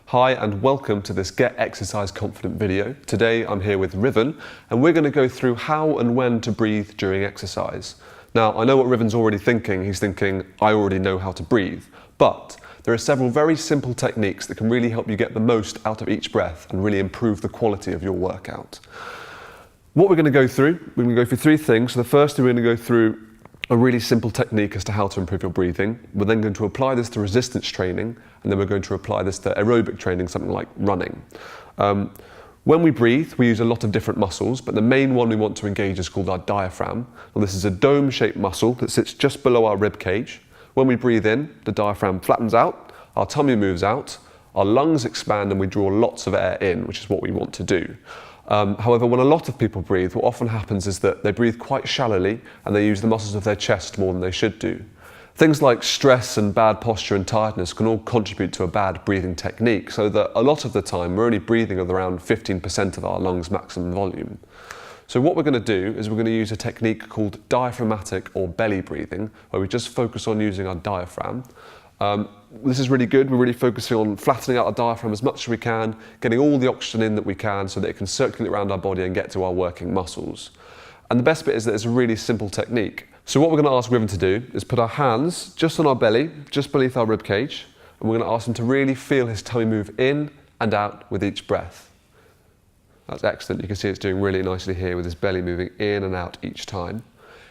Hi and welcome to this Get Exercise Confident video. Today I'm here with Riven and we're going to go through how and when to breathe during exercise. Now I know what Riven's already thinking. He's thinking, I already know how to breathe. But there are several very simple techniques that can really help you get the most out of each breath and really improve the quality of your workout. What we're going to go through, we're going to go through three things. So the first thing we're going to go through a really simple technique as to how to improve your breathing. We're then going to apply this to resistance training, and then we're going to apply this to aerobic training, something like running. When we breathe, we use a lot of different muscles, but the main one we want to engage is called our diaphragm. Well, this is a dome-shaped muscle that sits just below our rib cage. When we breathe in, the diaphragm flattens out, our tummy moves out, our lungs expand, and we draw lots of air in, which is what we want to do. However, when a lot of people breathe, what often happens is that they breathe quite shallowly and they use the muscles of their chest more than they should do. Things like stress and bad posture and tiredness can all contribute to a bad breathing technique, so that a lot of the time we're only breathing at around 15% of our lungs' maximum volume. So what we're going to do is we're going to use a technique called diaphragmatic or belly breathing, where we just focus on using our diaphragm. This is really good. We're really focusing on flattening out our diaphragm as much as we can, getting all the oxygen in that we can so that it can circulate around our body and get to our working muscles. And the best bit is that it's a really simple technique. So what we're going to ask Riven to do is put our hands just on our belly, just beneath our rib cage, and we're going to ask him to really feel his tummy move in and out with each breath. That's excellent. You can see it's doing really nicely here with his belly moving in and out each time.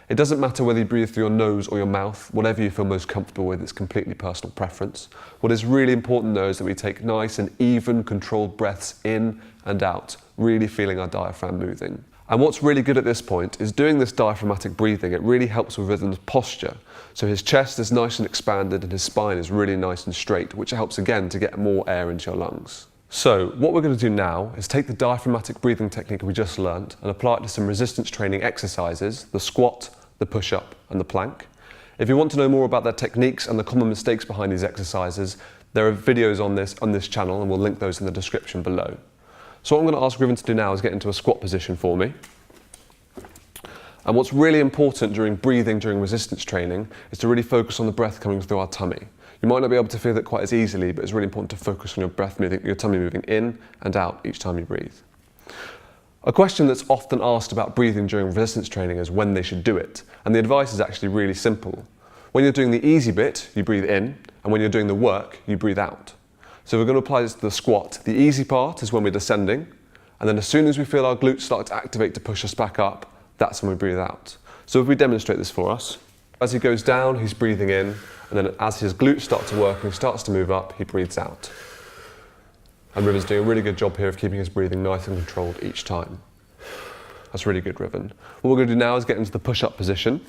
It doesn't matter whether you breathe through your nose or your mouth, whatever you feel most comfortable with, it's completely personal preference. What is really important though is that we take nice and even controlled breaths in and out, really feeling our diaphragm moving. And what's really good at this point is doing this diaphragmatic breathing. It really helps with Riven's posture. So his chest is nice and expanded and his spine is really nice and straight, which helps again to get more air into your lungs. So what we're going to do now is take the diaphragmatic breathing technique we just learned and apply it to some resistance training exercises, the squat, the push-up and the plank. If you want to know more about their techniques and the common mistakes behind these exercises, there are videos on this channel and we'll link those in the description below. So what I'm going to ask Riven to do now is get into a squat position for me. And what's really important during breathing during resistance training is to really focus on the breath coming through our tummy. You might not be able to feel it quite as easily, but it's really important to focus on your breath moving, your tummy moving in and out each time you breathe. A question that's often asked about breathing during resistance training is when they should do it. And the advice is actually really simple. When you're doing the easy bit, you breathe in, and when you're doing the work, you breathe out. So we're going to apply this to the squat. The easy part is when we're descending, and then as soon as we feel our glutes start to activate to push us back up, that's when we breathe out. So if we demonstrate this for us, as he goes down, he's breathing in, and then as his glutes start to work and he starts to move up, he breathes out. And Riven's doing a really good job here of keeping his breathing nice and controlled each time. That's really good, Riven. What we're going to do now is get into the push-up position.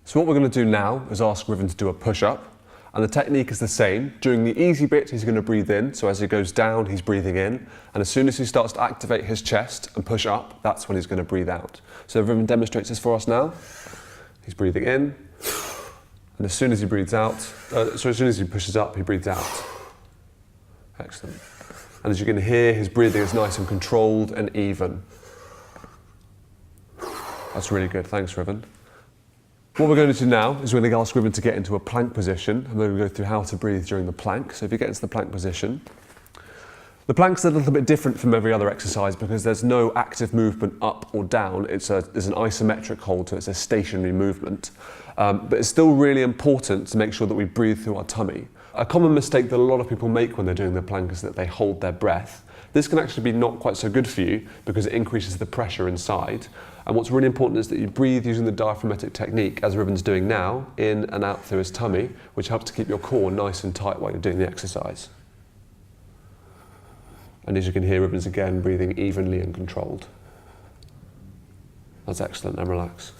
So what we're going to do now is ask Riven to do a push-up. And the technique is the same. During the easy bit, he's going to breathe in. So as he goes down, he's breathing in. And as soon as he starts to activate his chest and push up, that's when he's going to breathe out. So if Riven demonstrates this for us now. He's breathing in. And as soon as he breathes out, as soon as he pushes up, he breathes out. Excellent. And as you can hear, his breathing is nice and controlled and even. That's really good. Thanks, Riven. What we're going to do now is we're going to ask Riven to get into a plank position, and we're going to go through how to breathe during the plank. So if you get into the plank position, the plank's a little bit different from every other exercise because there's no active movement up or down. There's an isometric hold, so it's a stationary movement. But it's still really important to make sure that we breathe through our tummy. A common mistake that a lot of people make when they're doing the plank is that they hold their breath. This can actually be not quite so good for you because it increases the pressure inside. And what's really important is that you breathe using the diaphragmatic technique, as Riven's doing now, in and out through his tummy, which helps to keep your core nice and tight while you're doing the exercise. And as you can hear, Riven's again breathing evenly and controlled. That's excellent, and relax.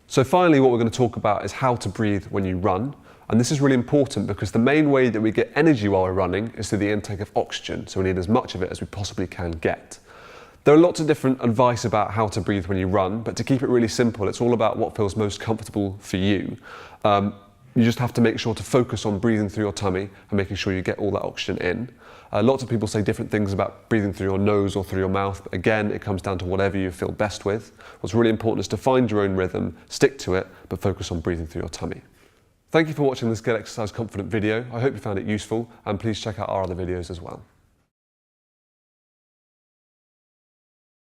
So finally, what we're going to talk about is how to breathe when you run. And this is really important because the main way that we get energy while we're running is through the intake of oxygen. So we need as much of it as we possibly can get. There are lots of different advice about how to breathe when you run, but to keep it really simple, it's all about what feels most comfortable for you. You just have to make sure to focus on breathing through your tummy and making sure you get all that oxygen in. Lots of people say different things about breathing through your nose or through your mouth, but again, it comes down to whatever you feel best with. What's really important is to find your own rhythm, stick to it, but focus on breathing through your tummy. Thank you for watching this Get Exercise Confident video. I hope you found it useful, and please check out our other videos as well.